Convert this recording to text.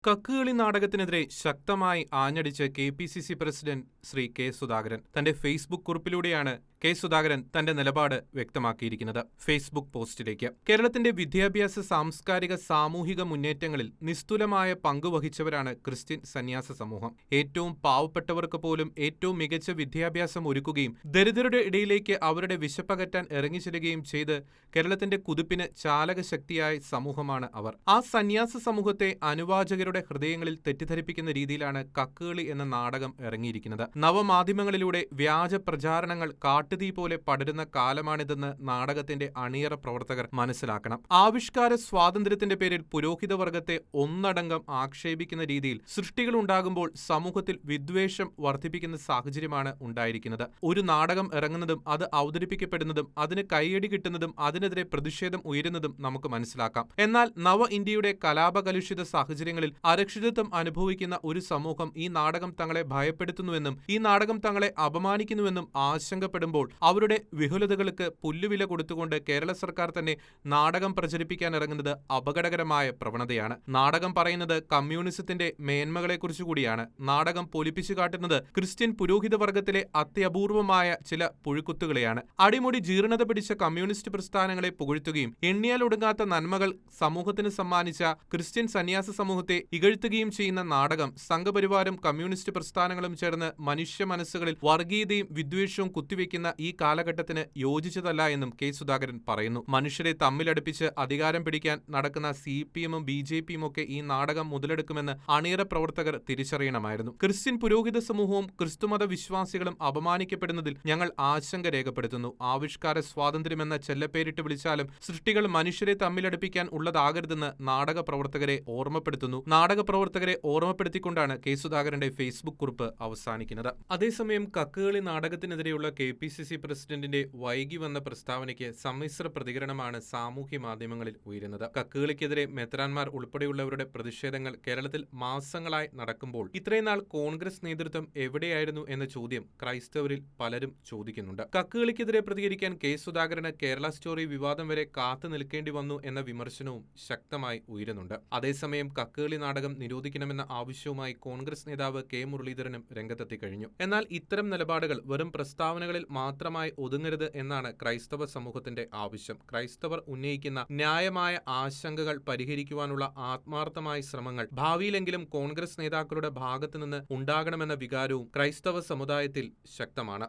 കക്കുകളി നാടകത്തിനെതിരെ ശക്തമായി ആഞ്ഞടിച്ച് കെ.പി.സി.സി പ്രസിഡന്റ് ശ്രീ കെ. സുധാകരൻ. തന്റെ ഫേസ്ബുക്ക് കുറിപ്പിലൂടെയാണ് കെ. സുധാകരൻ തന്റെ നിലപാട് വ്യക്തമാക്കിയിരിക്കുന്നത്. ഫേസ്ബുക്ക് പോസ്റ്റിലേക്ക്: കേരളത്തിന്റെ വിദ്യാഭ്യാസ, സാംസ്കാരിക, സാമൂഹിക മുന്നേറ്റങ്ങളിൽ നിസ്തുലമായ പങ്കുവഹിച്ചവരാണ് ക്രിസ്ത്യൻ സന്യാസ സമൂഹം. ഏറ്റവും പാവപ്പെട്ടവർക്ക് പോലും ഏറ്റവും മികച്ച വിദ്യാഭ്യാസം ഒരുക്കുകയും ദരിദ്രരുടെ ഇടയിലേക്ക് അവരുടെ വിശപ്പകറ്റാൻ ഇറങ്ങിച്ചെല്ലുകയും ചെയ്ത് കേരളത്തിന്റെ കുതിപ്പിന് ചാലകശക്തിയായ സമൂഹമാണ് അവർ. ആ സന്യാസ സമൂഹത്തെ അനുവാചകരുടെ ഹൃദയങ്ങളിൽ തെറ്റിദ്ധരിപ്പിക്കുന്ന രീതിയിലാണ് കക്കുകളി എന്ന നാടകം ഇറങ്ങിയിരിക്കുന്നത്. നവമാധ്യമങ്ങളിലൂടെ വ്യാജ പ്രചാരണങ്ങൾ കാട്ടുതീ പോലെ പടരുന്ന കാലമാണിതെന്ന് നാടകത്തിന്റെ അണിയറ പ്രവർത്തകർ മനസ്സിലാക്കണം. ആവിഷ്കാര സ്വാതന്ത്ര്യത്തിന്റെ പേരിൽ പുരോഹിത വർഗത്തെ ഒന്നടങ്കം ആക്ഷേപിക്കുന്ന രീതിയിൽ സൃഷ്ടികൾ ഉണ്ടാകുമ്പോൾ സമൂഹത്തിൽ വിദ്വേഷം വർദ്ധിപ്പിക്കുന്ന സാഹചര്യമാണ് ഉണ്ടായിരിക്കുന്നത്. ഒരു നാടകം ഇറങ്ങുന്നതും അത് അവതരിപ്പിക്കപ്പെടുന്നതും അതിന് കൈയടി കിട്ടുന്നതും അതിനെതിരെ പ്രതിഷേധം ഉയരുന്നതും നമുക്ക് മനസ്സിലാക്കാം. എന്നാൽ നവ ഇന്ത്യയുടെ കലാപകലുഷിത സാഹചര്യങ്ങളിൽ അരക്ഷിതത്വം അനുഭവിക്കുന്ന ഒരു സമൂഹം ഈ നാടകം തങ്ങളെ ഭയപ്പെടുത്തുന്നുവെന്നും ഈ നാടകം തങ്ങളെ അപമാനിക്കുന്നുവെന്നും ആശങ്കപ്പെടുമ്പോൾ അവരുടെ വിഹുലതകൾക്ക് പുല്ലുവില കൊടുത്തുകൊണ്ട് കേരള സർക്കാർ തന്നെ നാടകം പ്രചരിപ്പിക്കാൻ ഇറങ്ങുന്നത് അപകടകരമായ പ്രവണതയാണ്. നാടകം പറയുന്നത് കമ്മ്യൂണിസത്തിന്റെ മേന്മകളെക്കുറിച്ചു കൂടിയാണ്. നാടകം പൊലിപ്പിച്ചു കാട്ടുന്നത് ക്രിസ്ത്യൻ പുരോഹിത വർഗത്തിലെ അത്യപൂർവമായ ചില പുഴുക്കുത്തുകളെയാണ്. അടിമുടി ജീർണത പിടിച്ച കമ്മ്യൂണിസ്റ്റ് പ്രസ്ഥാനങ്ങളെ പുകഴ്ത്തുകയും എണ്ണിയാൽ ഒടുങ്ങാത്ത നന്മകൾ സമൂഹത്തിന് സമ്മാനിച്ച ക്രിസ്ത്യൻ സന്യാസ സമൂഹത്തെ ഇകഴ്ത്തുകയും ചെയ്യുന്ന നാടകം സംഘപരിവാരം കമ്മ്യൂണിസ്റ്റ് പ്രസ്ഥാനങ്ങളും ചേർന്ന് മനുഷ്യ മനസ്സുകളിൽ വർഗീയതയും വിദ്വേഷവും കുത്തിവെക്കുന്ന ഈ കാലഘട്ടത്തിന് യോജിച്ചതല്ല എന്നും കെ. സുധാകരൻ പറയുന്നു. മനുഷ്യരെ തമ്മിലടുപ്പിച്ച് അധികാരം പിടിക്കാൻ നടക്കുന്ന CPM-ഉം BJP-യും ഒക്കെ ഈ നാടകം മുതലെടുക്കുമെന്ന് അണിയറ പ്രവർത്തകർ തിരിച്ചറിയണമായിരുന്നു. ക്രിസ്ത്യൻ പുരോഹിത സമൂഹവും ക്രിസ്തുമത വിശ്വാസികളും അപമാനിക്കപ്പെടുന്നതിൽ ഞങ്ങൾ ആശങ്ക രേഖപ്പെടുത്തുന്നു. ആവിഷ്കാര സ്വാതന്ത്ര്യമെന്ന ചെല്ലപ്പേരിട്ട് വിളിച്ചാലും സൃഷ്ടികൾ മനുഷ്യരെ തമ്മിലടുപ്പിക്കാൻ ഉള്ളതാകരുതെന്ന് നാടക പ്രവർത്തകരെ ഓർമ്മപ്പെടുത്തുന്നു. നാടക പ്രവർത്തകരെ ഓർമ്മപ്പെടുത്തിക്കൊണ്ടാണ് കെ. സുധാകരന്റെ ഫേസ്ബുക്ക് കുറിപ്പ് അവസാനിക്കുന്നത്. അതേസമയം കക്കുകളി നാടകത്തിനെതിരെയുള്ള കെ.പി.സി.സി പ്രസിഡന്റിന്റെ വൈകി വന്ന പ്രസ്താവനയ്ക്ക് സമ്മിശ്ര പ്രതികരണമാണ് സാമൂഹ്യ മാധ്യമങ്ങളിൽ ഉയരുന്നത്. കക്കുകളിക്കെതിരെ മെത്രാൻമാർ ഉൾപ്പെടെയുള്ളവരുടെ പ്രതിഷേധങ്ങൾ കേരളത്തിൽ മാസങ്ങളായി നടക്കുമ്പോൾ ഇത്രയും നാൾ കോൺഗ്രസ് നേതൃത്വം എവിടെയായിരുന്നു എന്ന ചോദ്യം ക്രൈസ്തവരിൽ പലരും ചോദിക്കുന്നുണ്ട്. കക്കുകളിക്കെതിരെ പ്രതികരിക്കാൻ കെ. സുധാകരന് കേരള സ്റ്റോറി വിവാദം വരെ കാത്തു നിൽക്കേണ്ടി വന്നു എന്ന വിമർശനവും ശക്തമായി ഉയരുന്നുണ്ട്. അതേസമയം കക്കുകളി നാടകം നിരോധിക്കണമെന്ന ആവശ്യവുമായി കോൺഗ്രസ് നേതാവ് കെ. മുരളീധരനും രംഗത്തെത്തി കഴിഞ്ഞു. എന്നാൽ ഇത്തരം നിലപാടുകൾ വെറും പ്രസ്താവനകളിൽ മാത്രമായി ഒതുങ്ങരുത് എന്നാണ് ക്രൈസ്തവ സമൂഹത്തിന്റെ ആവശ്യം. ക്രൈസ്തവർ ഉന്നയിക്കുന്ന ന്യായമായ ആശങ്കകൾ പരിഹരിക്കുവാനുള്ള ആത്മാർത്ഥമായ ശ്രമങ്ങൾ ഭാവിയിലെങ്കിലും കോൺഗ്രസ് നേതാക്കളുടെ ഭാഗത്തുനിന്ന് ഉണ്ടാകണമെന്ന വികാരവും ക്രൈസ്തവ സമുദായത്തിൽ ശക്തമാണ്.